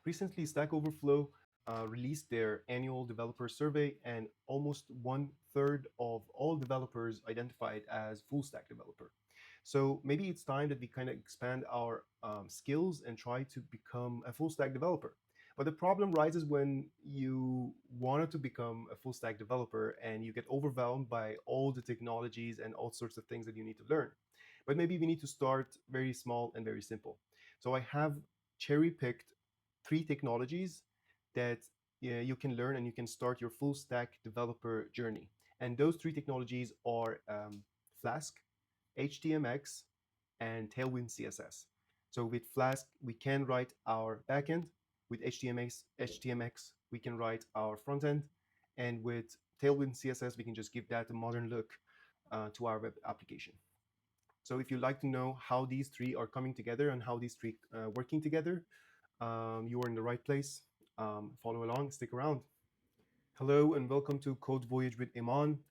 Recently, Stack Overflow released their annual developer survey, and almost 1/3 of all developers identified as full stack developer. So maybe it's time that we kind of expand our skills and try to become a full stack developer. But the problem rises when you wanted to become a full stack developer and you get overwhelmed by all the technologies and all sorts of things that you need to learn. But maybe we need to start very small and very simple. So I have cherry picked 3 technologies that you can learn and you can start your full stack developer journey. And those 3 technologies are Flask, HTMX, and TailwindCSS. So with Flask, we can write our backend. With HTMX, we can write our front end. And with TailwindCSS, we can just give that a modern look to our web application. So if you'd like to know how these 3 are coming together and how these 3 working together, you are in the right place. Follow along, stick around. Hello and welcome to Code Voyage with Iman.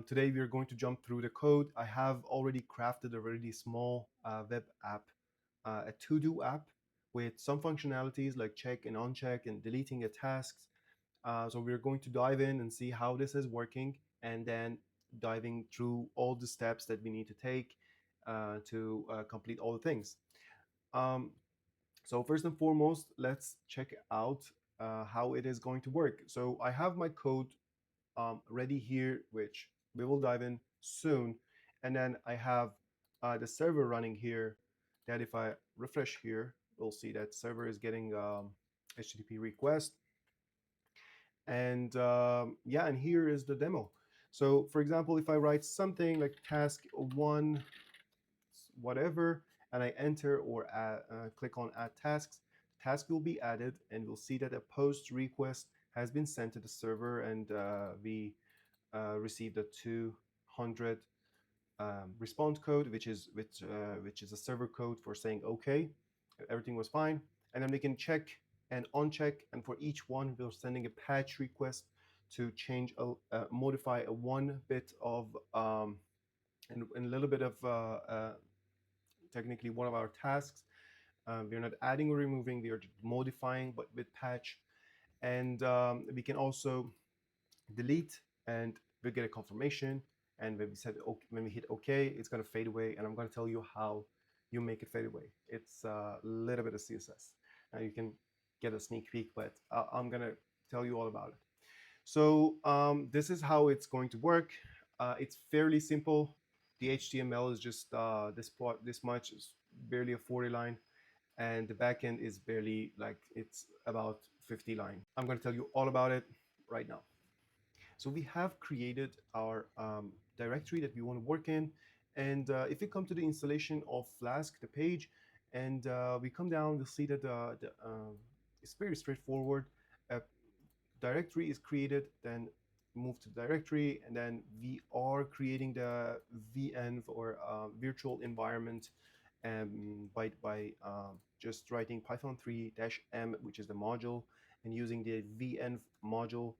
Today we are going to jump through the code. I have already crafted a really small web app, a to-do app with some functionalities like check and uncheck and deleting a tasks. So we're going to dive in and see how this is working, and then diving through all the steps that we need to take to complete all the things. Um, so first and foremost, let's check out how it is going to work. So I have my code ready here, which we will dive in soon. And then I have the server running here that if I refresh here, we'll see that server is getting HTTP request. And yeah, and here is the demo. So for example, if I write something like task 1, whatever, and I enter or click on add tasks, the task will be added, and we'll see that a post request has been sent to the server, and we received a 200 response code, which is a server code for saying okay, everything was fine. And then we can check and uncheck, and for each one we're sending a patch request to change modify a 1 bit of and a little bit of technically one of our tasks. We're not adding or removing, we are modifying, but with patch. And we can also delete, and we get a confirmation. And when we said okay, when we hit OK, it's going to fade away. And I'm going to tell you how you make it fade away. It's a little bit of CSS. Now you can get a sneak peek, but I'm going to tell you all about it. So this is how it's going to work. It's fairly simple. The HTML is just this much, is barely a 40 line, and the backend is barely, like, it's about 50 line. I'm going to tell you all about it right now. So we have created our directory that we want to work in, and if we come to the installation of Flask, the page, and we come down, we'll see that it's very straightforward. A directory is created, then move to the directory, and then we are creating the VEnv or virtual environment by just writing Python 3-m, which is the module, and using the VEnv module,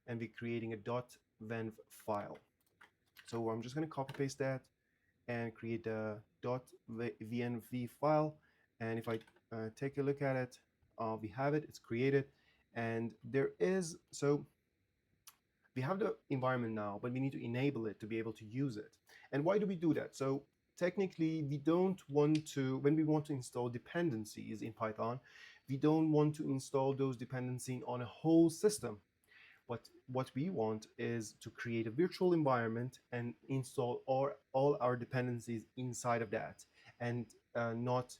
and we're creating a .venv file. So I'm just going to copy paste that and create a .venv file. And if I take a look at it, we have it, it's created. And there is, so we have the environment now, but we need to enable it to be able to use it. And why do we do that? So technically, we don't want to, when we want to install dependencies in Python, we don't want to install those dependencies on a whole system. What we want is to create a virtual environment and install all our dependencies inside of that, and not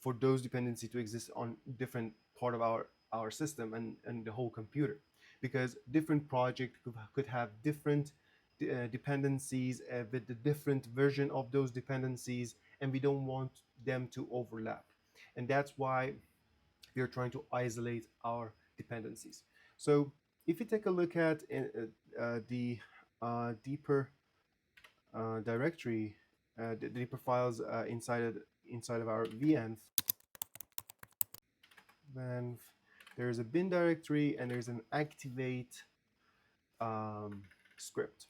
for those dependencies to exist on different part of our system and the whole computer, because different project could have different dependencies with the different version of those dependencies, and we don't want them to overlap. And that's why we are trying to isolate our dependencies. So if you take a look at the deeper directory, the deeper files inside of our venv, there's a bin directory and there's an activate script.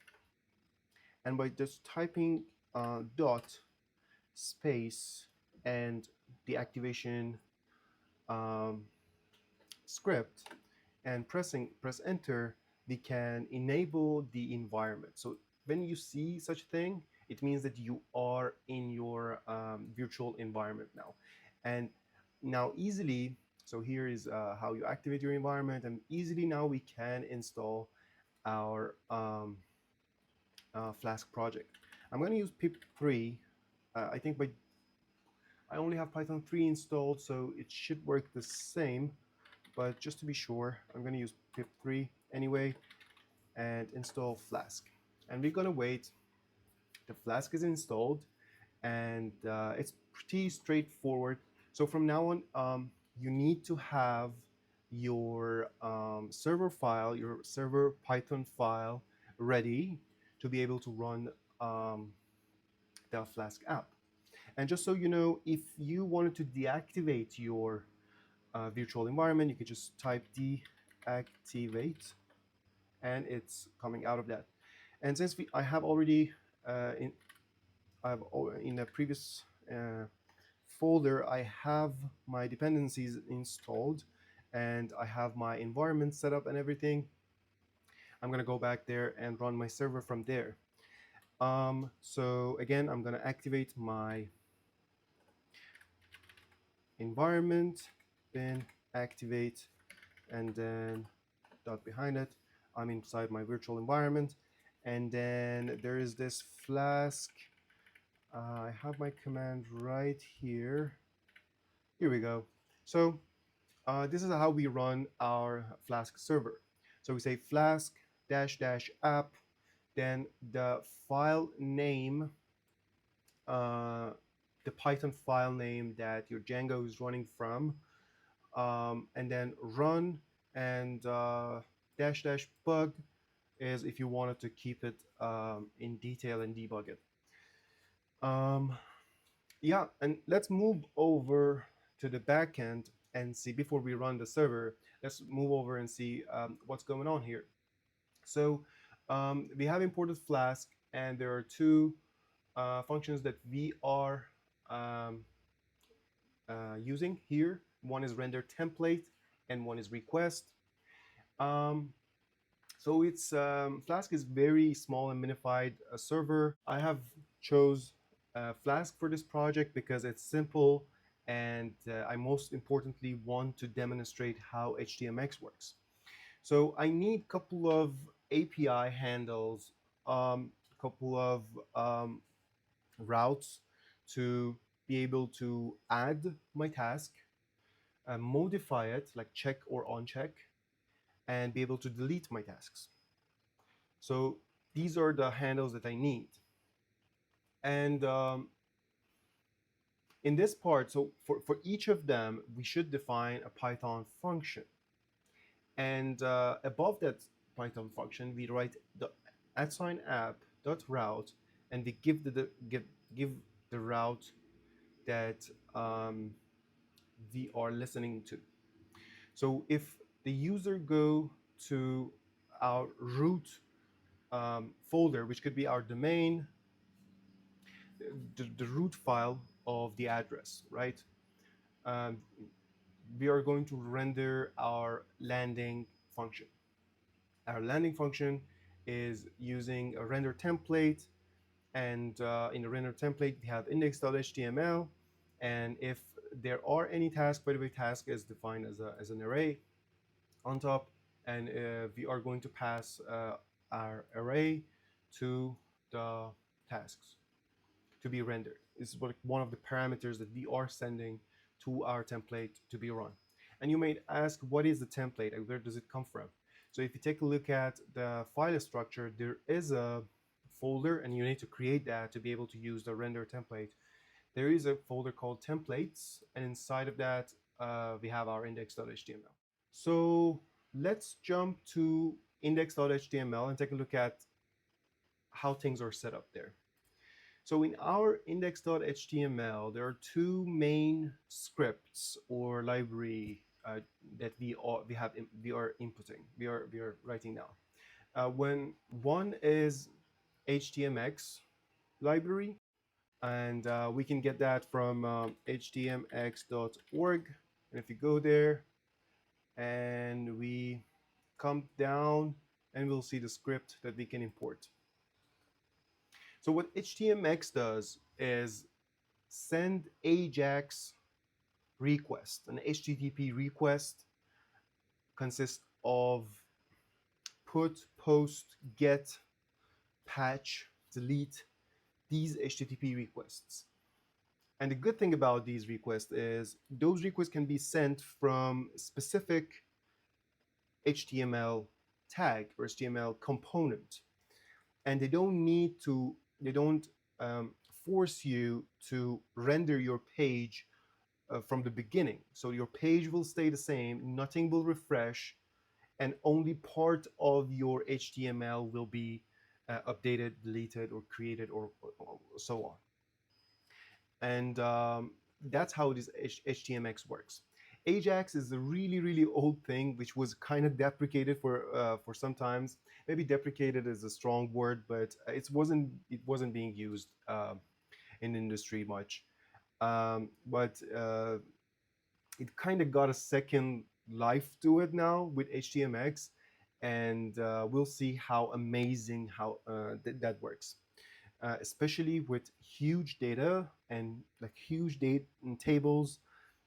And by just typing dot space and the activation script and press enter, we can enable the environment. So when you see such a thing, it means that you are in your virtual environment now. And now easily, so here is how you activate your environment, and easily now we can install our Flask project. I'm going to use pip3. I think I only have Python 3 installed, so it should work the same. But just to be sure, I'm going to use pip3 anyway and install Flask. And we're going to wait. The Flask is installed, and it's pretty straightforward. So from now on, you need to have your server file, your server Python file ready to be able to run the Flask app. And just so you know, if you wanted to deactivate your virtual environment, you could just type deactivate, and it's coming out of that. And since I have already in a previous folder, I have my dependencies installed, and I have my environment set up and everything. I'm going to go back there and run my server from there. So again, I'm going to activate my environment, then activate, and then dot behind it. I'm inside my virtual environment, and then there is this Flask. I have my command right here. Here we go. So this is how we run our Flask server. So we say Flask --app, then the file name, the Python file name that your Django is running from, and then run, and --bug is if you wanted to keep it in detail and debug it. Yeah, and let's move over to the backend and see, before we run the server, let's move over and see what's going on here. So we have imported Flask, and there are two functions that we are using here. One is render template, and one is request. So it's Flask is very small and minified server. I have chose Flask for this project because it's simple, and I most importantly want to demonstrate how HTMX works. So I need a couple of API handles, a couple of routes to be able to add my task, modify it, like check or uncheck, and be able to delete my tasks. So these are the handles that I need. And in this part, so for each of them, we should define a Python function. And above that Python function, we write the @app.route, and we give the route that we are listening to. So if the user go to our root folder, which could be our domain, the root file of the address, right? Um, we are going to render our landing function. Our landing function is using a render template, and in the render template, we have index.html, and if there are any tasks, by the way, task is defined as an array on top, and we are going to pass our array to the tasks to be rendered. This is one of the parameters that we are sending to our template to be run. And you may ask, what is the template and where does it come from? So if you take a look at the file structure, there is a folder, and you need to create that to be able to use the render template. There is a folder called templates, and inside of that, we have our index.html. So let's jump to index.html and take a look at how things are set up there. So in our index.html, there are two main scripts or library that we are inputting. We are writing now. When one is HTMX library, and we can get that from htmx.org. And if you go there, and we come down and we'll see the script that we can import. So what HTMX does is send AJAX request. An HTTP request consists of put, post, get, patch, delete, these HTTP requests. And the good thing about these requests is those requests can be sent from specific HTML tag or HTML component. And they don't um, force you to render your page from the beginning. So your page will stay the same, nothing will refresh, and only part of your HTML will be updated, deleted, or created, or so on. And that's how this HTMX works. AJAX is a really, really old thing, which was kind of deprecated for some times. Maybe deprecated is a strong word, but it wasn't being used in the industry much. But it kind of got a second life to it now with HTMX, and we'll see how amazing how that works, especially with huge data and like huge data tables.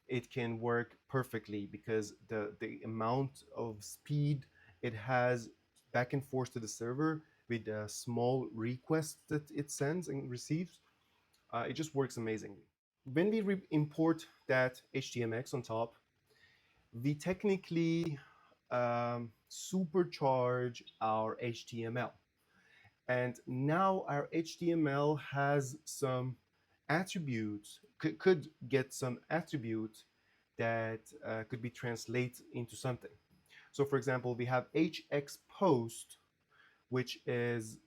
It can work perfectly because the amount of speed it has back and forth to the server with a small request that it sends and receives, it just works amazingly. When we import that HTMX on top, we technically supercharge our HTML. And now our HTML has some attributes, could get some attributes that could be translated into something. So for example, we have HX post, which is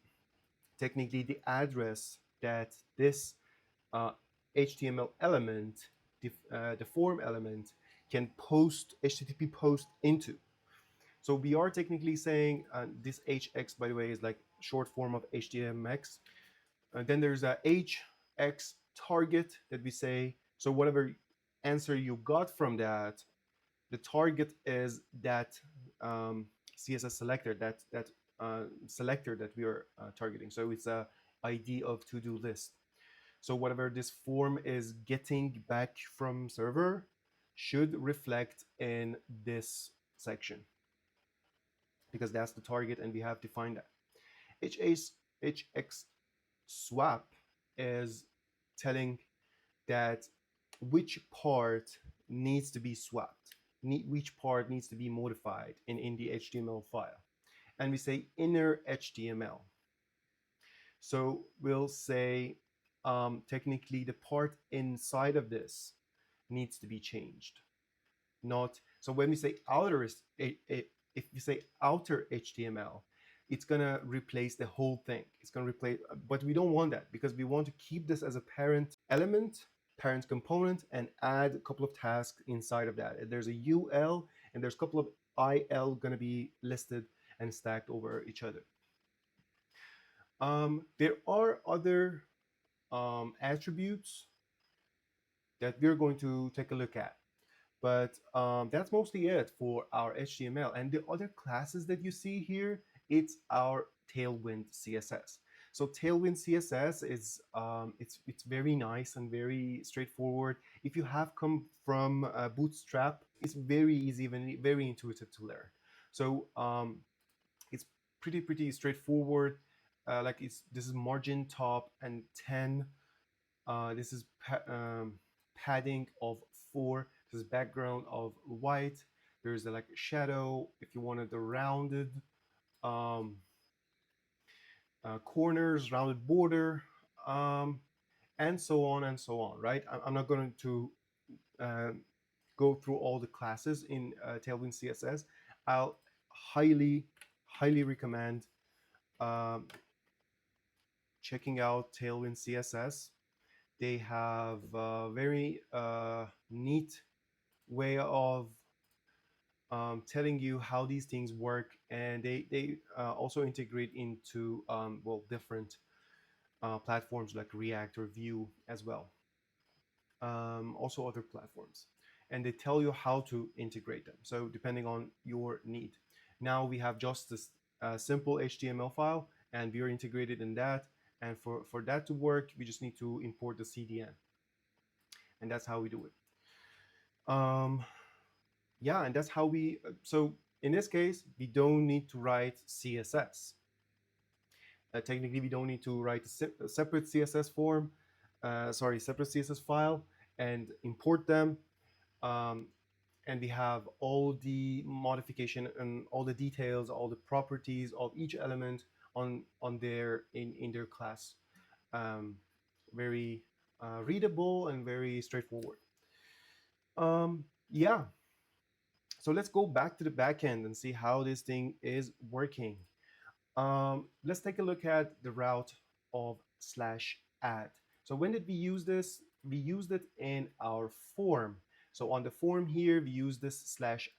technically the address that this HTML element, the form element, can post HTTP post into. So we are technically saying this HX, by the way, is like short form of HTMX. And then there's a HX target that we say. So whatever answer you got from that, the target is that CSS selector, that selector that we are targeting. So it's a ID of to-do list. So whatever this form is getting back from server should reflect in this section, because that's the target and we have to find that. HX swap is telling that which part needs to be swapped, which part needs to be modified in the HTML file. And we say inner HTML. So we'll say technically the part inside of this needs to be changed. Not so when we say outer, if we say outer HTML, it's gonna replace the whole thing. It's gonna replace, but we don't want that because we want to keep this as a parent element, parent component, and add a couple of tasks inside of that. There's a UL and there's a couple of IL gonna be listed and stacked over each other. There are other attributes that we're going to take a look at. But that's mostly it for our HTML. And the other classes that you see here, it's our Tailwind CSS. So Tailwind CSS is it's very nice and very straightforward. If you have come from Bootstrap, it's very easy and very intuitive to learn. So it's pretty straightforward. Like this is margin top and 10. This is padding of 4. This is background of white. There's like a shadow if you wanted the rounded corners, rounded border, and so on and so on, right? I'm not going to go through all the classes in Tailwind CSS. I'll highly recommend checking out Tailwind CSS. They have a very neat way of telling you how these things work, and they also integrate into well, different platforms like React or Vue as well. Also other platforms. and they tell you how to integrate them. So depending on your need. Now we have just this simple HTML file, and we are integrated in that. And for that to work, we just need to import the CDN. And that's how we do it. Yeah, and that's how we, so in this case, we don't need to write CSS. Technically, we don't need to write a separate CSS form, separate CSS file and import them. Um, and we have all the modification and all the details, all the properties of each element on their in their class. Very readable and very straightforward. Yeah. So let's go back to the backend and see how this thing is working. Let's take a look at the route of /add. So when did we use this? We used it in our form. So on the form here, we use this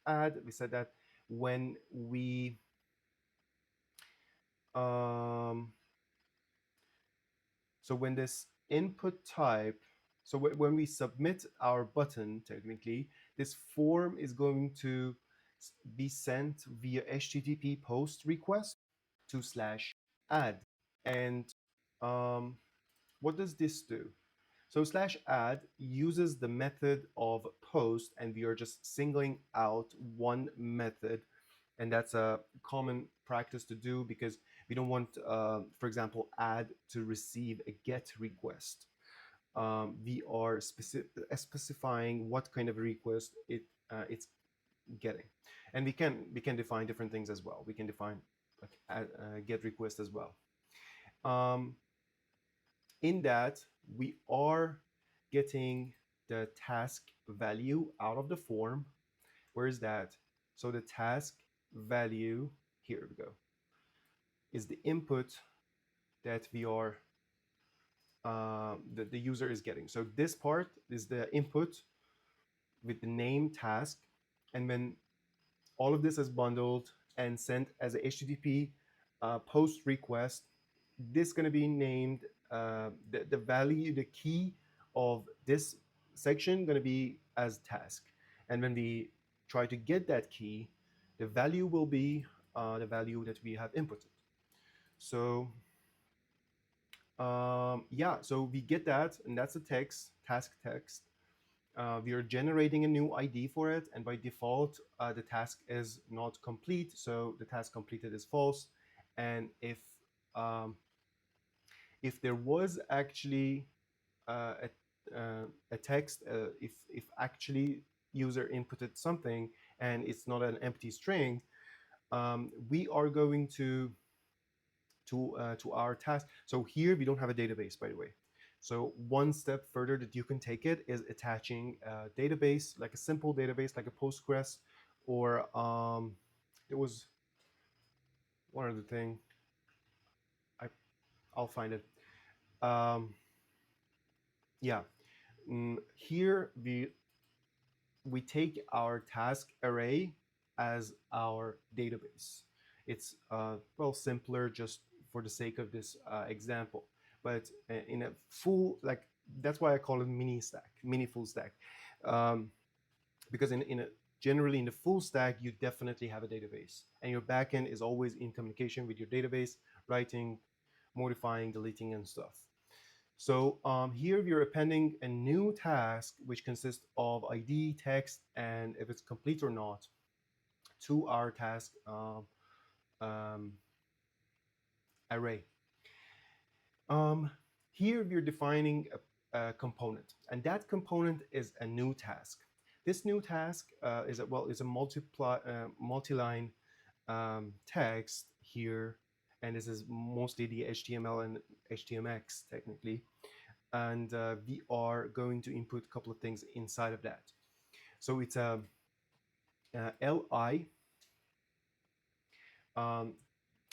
/add. We said that when we so when this input type, so when we submit our button, technically, this form is going to be sent via HTTP post request to /add. And what does this do? So /add uses the method of post, and we are just singling out one method. And that's a common practice to do because we don't want, for example, add to receive a get request. We are specifying what kind of request it's getting, and we can define different things as well. We can define like get request as well. In that, we are getting the task value out of the form. Where is that? So the task value, here we go, is the input that we are the user is getting. So this part is the input with the name task, and when all of this is bundled and sent as a HTTP post request, this is going to be named the value, the key of this section going to be as task. And when we try to get that key, the value will be the value that we have inputted. So yeah, so we get that, and that's the text, task text. We are generating a new ID for it, and by default, the task is not complete, so the task completed is false. And if there was actually a text, if actually user inputted something and it's not an empty string, we are going to our task. So here we don't have a database, by the way. So one step further that you can take it is attaching a database, like a simple database, like a Postgres, or there was one other thing. I'll find it. Yeah, here we take our task array as our database. It's well, simpler just for the sake of this example, but in a full, like, that's why I call it mini stack, mini full stack, because generally in the full stack, you definitely have a database, and your backend is always in communication with your database, writing, modifying, deleting, and stuff. So here we are appending a new task, which consists of ID, text, and if it's complete or not, to our task array. Here we're defining a component, and that component is a new task. This new task is a multi-line text here, and this is mostly the HTML and HTMX technically. And we are going to input a couple of things inside of that. So it's a li.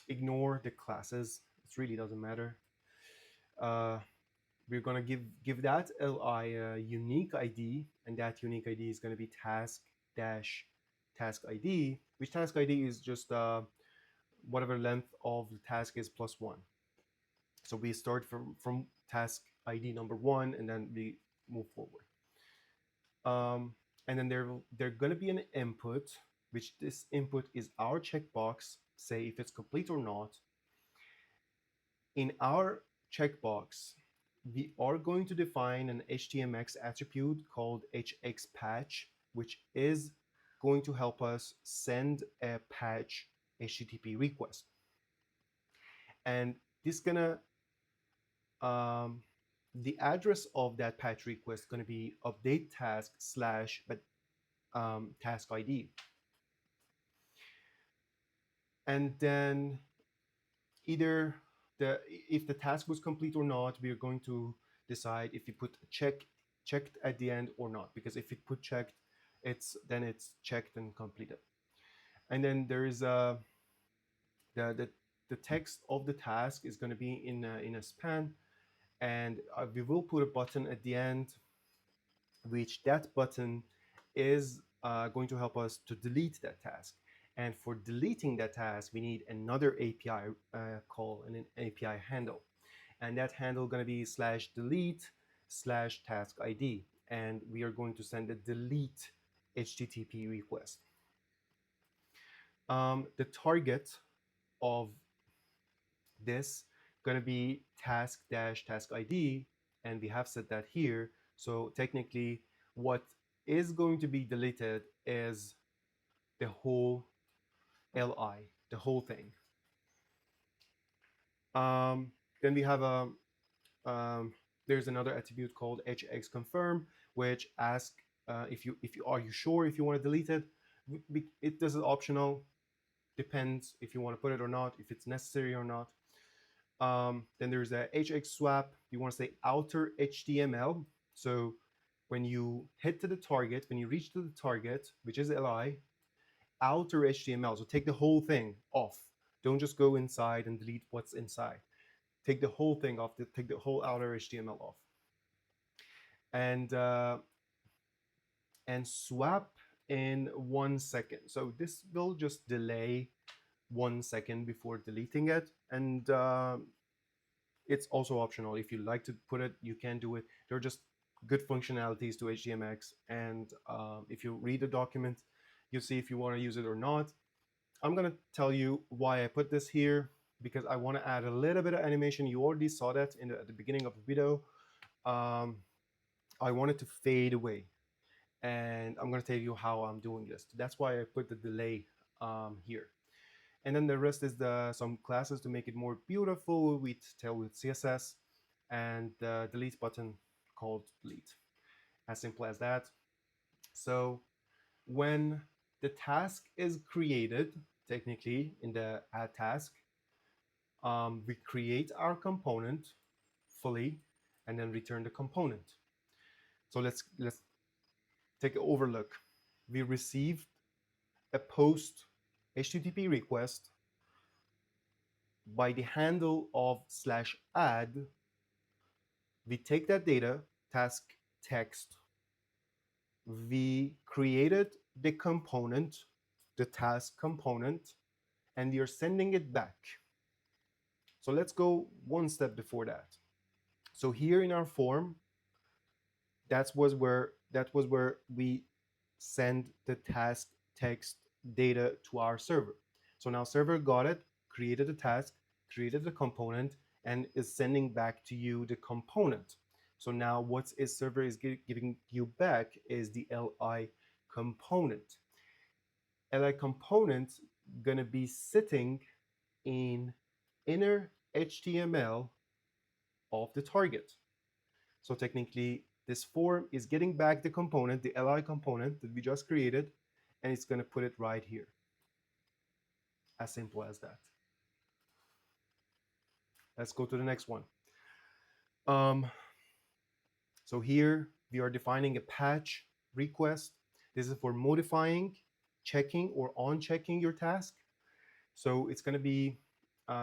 Ignore the classes. It really doesn't matter. We're going to give that li a unique ID, and that unique ID is going to be task ID, which task ID is just whatever length of the task is plus 1. So we start from task ID number 1, and then we move forward. And then they're going to be an input, which this input is our checkbox, say if it's complete or not. In our checkbox, we are going to define an HTMX attribute called HX patch, which is going to help us send a patch HTTP request. And this is gonna the address of that patch request is going to be update task slash task ID. And then either if the task was complete or not, we are going to decide if we put checked at the end or not, because if we put checked, then it's checked and completed. And then there is the text of the task is going to be in a span, and we will put a button at the end, which that button is going to help us to delete that task. And for deleting that task, we need another API call and an API handle. And that handle going to be /delete/task ID. And we are going to send a delete HTTP request. The target of this going to be task-task ID, and we have set that here. So technically, what is going to be deleted is the whole LI, the whole thing. Then we have there's another attribute called HX confirm, which asks if you are you sure if you want to delete it. This is optional, depends if you want to put it or not, if it's necessary or not. Then there's a HX swap. You want to say outer HTML. So when you hit to the target, when you reach to the target, which is LI, outer HTML. So take the whole thing off. Don't just go inside and delete what's inside. Take the whole thing off. Take the whole outer HTML off. And swap in 1 second. So this will just delay 1 second before deleting it. And it's also optional. If you like to put it, you can do it. There are just good functionalities to HTMX. And if you read the document, you'll see if you want to use it or not. I'm going to tell you why I put this here, because I want to add a little bit of animation. You already saw that at the beginning of the video. I want it to fade away. And I'm going to tell you how I'm doing this. That's why I put the delay here. And then the rest is some classes to make it more beautiful with TailwindCSS and the delete button called delete. As simple as that. So when the task is created, technically in the add task, we create our component fully and then return the component. So let's take an overlook. We received a post HTTP request by the handle of /add. We take that data, task text, we created the component, the task component, and we are sending it back. So let's go one step before that. So here in our form, that was where we send the task text data to our server. So now server got it, created a task, created a component, and is sending back to you the component. So now what is server is giving you back is the LI component. LI component gonna be sitting in inner HTML of the target. So technically, this form is getting back the component, the LI component that we just created, and it's going to put it right here. As simple as that. Let's go to the next one. So here we are defining a patch request. This is for modifying, checking, or unchecking your task. So it's going to be,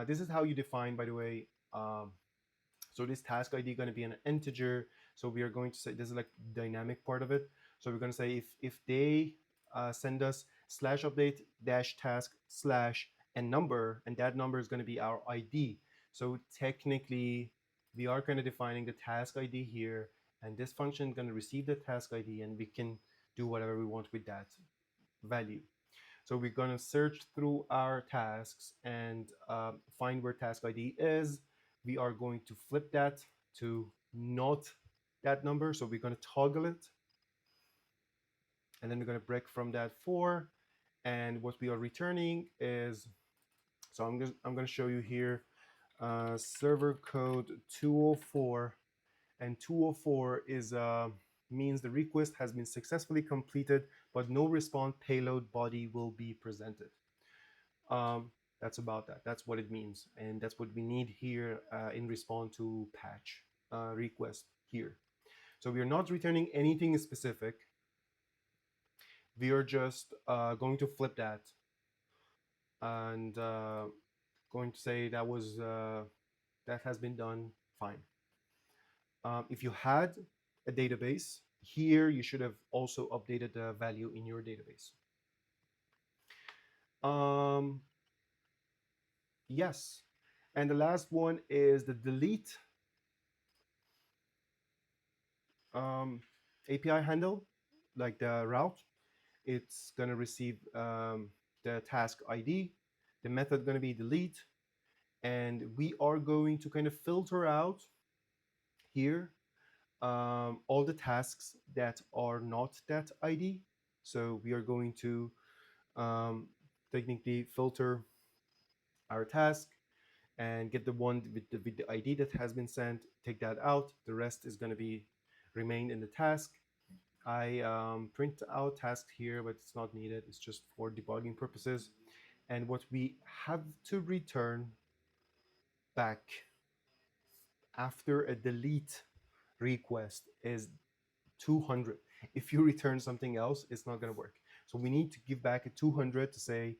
this is how you define, by the way, so this task ID is going to be an integer. So we are going to say, this is like dynamic part of it. So we're going to say if they send us /update -task/ and number, and that number is going to be our ID. So technically, we are kind of defining the task ID here, and this function is going to receive the task ID, and we can do whatever we want with that value. So we're going to search through our tasks and find where task ID is. We are going to flip that to not that number. So we're going to toggle it. And then we're going to break from that 4. And what we are returning is, so I'm going to show you here server code 204. And 204 is means the request has been successfully completed, but no response payload body will be presented. That's about that. That's what it means. And that's what we need here in response to patch request here. So we are not returning anything specific. We are just going to flip that and going to say that was that has been done fine. If you had a database here, you should have also updated the value in your database. Yes, and the last one is the delete API handle, like the route. It's going to receive the task ID. The method going to be delete, and we are going to kind of filter out here all the tasks that are not that ID. So we are going to technically filter our task and get the one with the ID that has been sent, take that out. The rest is going to be remain in the task. I print out task here, but it's not needed. It's just for debugging purposes. And what we have to return back after a delete request is 200. If you return something else, it's not going to work. So we need to give back a 200 to say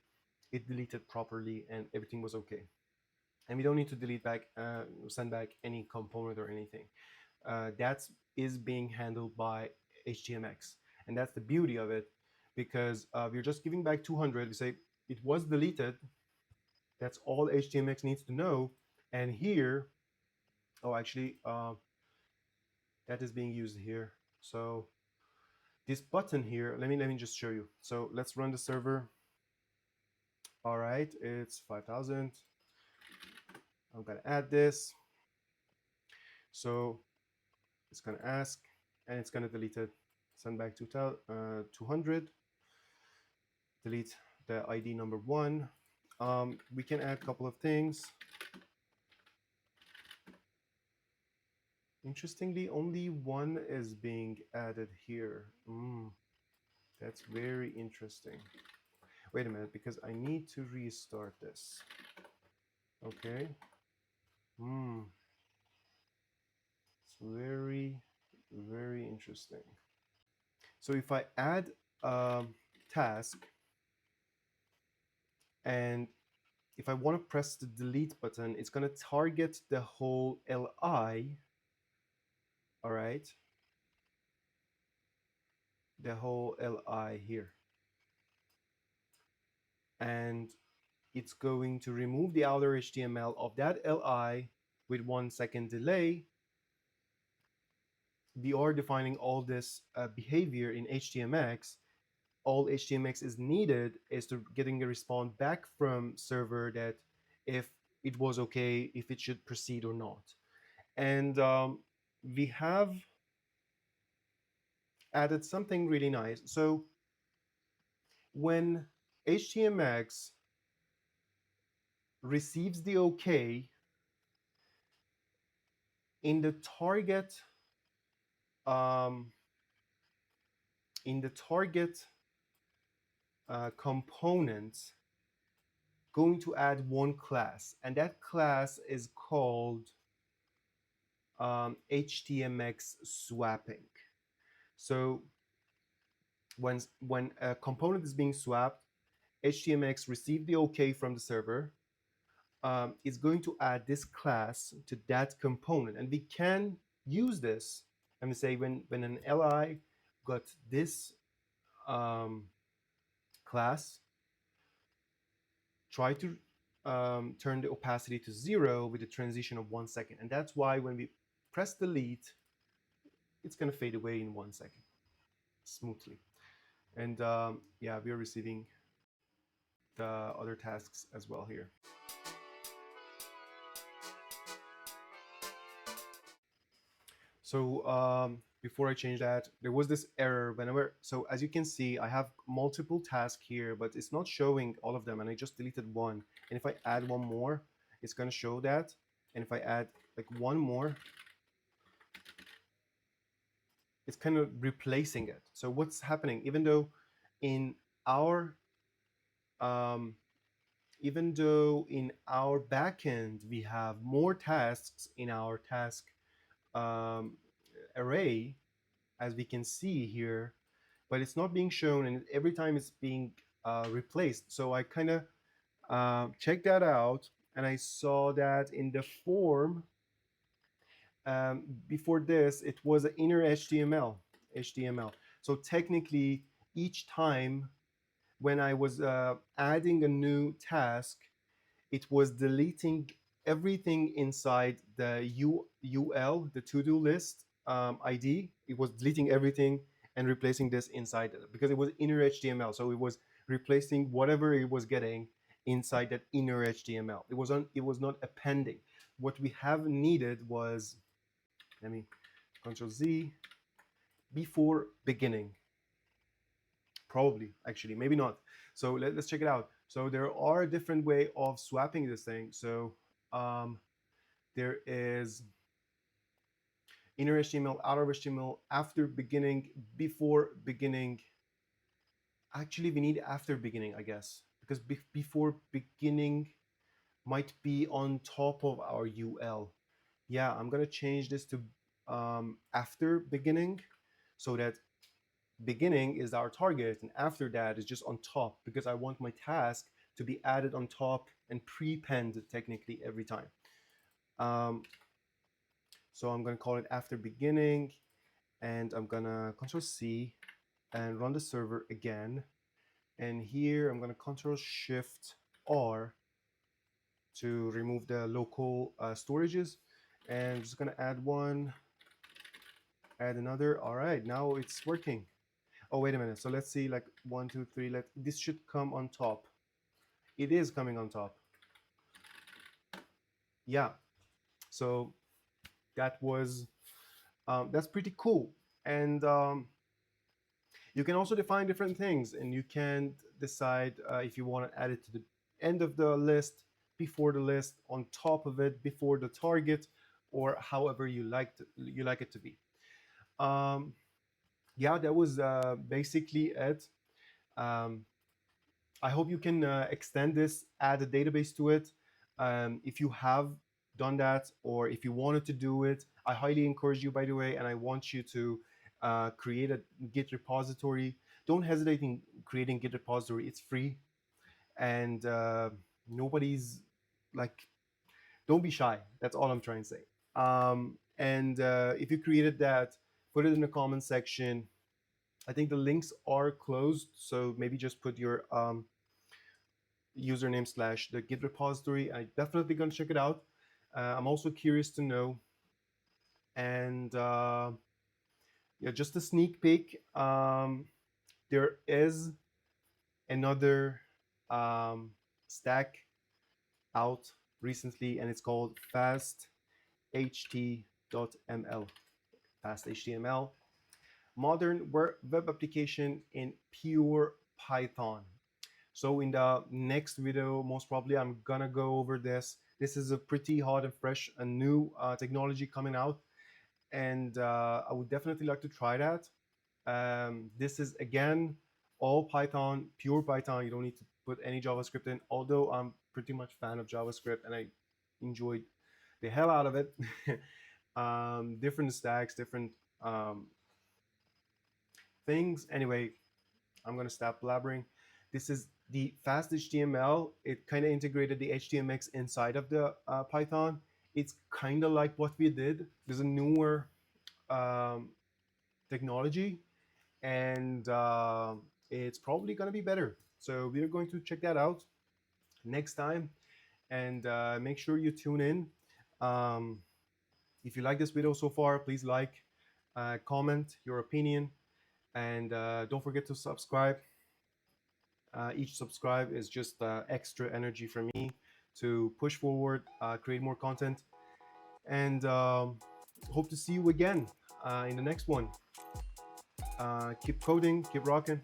it deleted properly and everything was okay. And we don't need to delete back, send back any component or anything. That is being handled by HTMX. And that's the beauty of it, because we're just giving back 200. We say it was deleted. That's all HTMX needs to know. And here, oh, actually, that is being used here. So this button here, let me just show you. So let's run the server. All right, it's 5,000. I'm gonna add this. So it's gonna ask, and it's gonna delete it. Send back 200. Delete the ID number 1. We can add a couple of things. Interestingly, only 1 is being added here. That's very interesting. Wait a minute, because I need to restart this. Okay. It's very, very interesting. So if I add a task, and if I want to press the delete button, it's going to target the whole LI. All right. The whole LI here. And it's going to remove the outer HTML of that LI with 1 second delay. We are defining all this behavior in HTMX. All HTMX is needed is to getting a response back from server that if it was okay, if it should proceed or not. And we have added something really nice. So when HTMX receives the okay in the target component, going to add one class, and that class is called HTMX swapping. So when a component is being swapped, HTMX receive the okay from the server. It's going to add this class to that component, and we can use this and we say when an li got this class, try to turn the opacity to 0 with a transition of 1 second. And that's why when we press delete, it's going to fade away in 1 second smoothly. And yeah, we are receiving the other tasks as well here. So before I change that, there was this error whenever. So as you can see, I have multiple tasks here, but it's not showing all of them. And I just deleted one. And if I add one more, it's going to show that. And if I add like one more, it's kind of replacing it. So what's happening? In our um, even though in our backend we have more tasks in our task um, array, as we can see here, but it's not being shown, and every time it's being replaced. So I kind of checked that out, and I saw that in the form before this, it was an inner HTML. So technically, each time when I was adding a new task, it was deleting everything inside the UL, the to-do list ID. It was deleting everything and replacing this inside it because it was inner HTML. So it was replacing whatever it was getting inside that inner HTML. It was not appending. What we have needed was, let me Control Z, before beginning. Probably, actually, maybe not. So let's check it out. So there are a different way of swapping this thing. So there is inner HTML, outer HTML, after beginning, before beginning. Actually, we need after beginning, I guess, because before beginning might be on top of our UL. Yeah, I'm gonna change this to after beginning, so that beginning is our target and after that is just on top, because I want my task to be added on top and pre-penned technically every time. So I'm going to call it after beginning, and I'm going to Control C and run the server again. And here I'm going to Control Shift R to remove the local storages. And I'm just going to add one, add another. All right, now it's working. Oh, wait a minute. So let's see, like 1, 2, 3. This should come on top. It is coming on top. Yeah. So that was that's pretty cool. And you can also define different things, and you can decide if you want to add it to the end of the list, before the list, on top of it, before the target, or however you like it to be. Yeah, that was basically it. Um, I hope you can extend this, add a database to it. If you have done that, or if you wanted to do it, I highly encourage you, by the way, and I want you to create a Git repository. Don't hesitate in creating Git repository. It's free, and nobody's like, don't be shy. That's all I'm trying to say. And if you created that, put it in the comment section. I think the links are closed, so maybe just put your username / the Git repository. I definitely gonna check it out. I'm also curious to know. And yeah, just a sneak peek. There is another stack out recently, and it's called fastHTML. fastHTML, modern web application in pure Python. So in the next video, most probably I'm gonna go over this. This is a pretty hot and fresh, a new technology coming out, and I would definitely like to try that. This is again all Python, pure Python. You don't need to put any JavaScript in, although I'm pretty much fan of JavaScript and I enjoyed the hell out of it. Different stacks, different things. Anyway, I'm gonna stop blabbering. This is the fast HTML. It kind of integrated the HTMX inside of the Python. It's kind of like what we did. There's a newer technology, and it's probably gonna be better. So we're going to check that out next time, and make sure you tune in. If you like this video so far, please like, comment your opinion, And don't forget to subscribe. Each subscribe is just extra energy for me to push forward, create more content, and hope to see you again in the next one. Keep coding, keep rocking.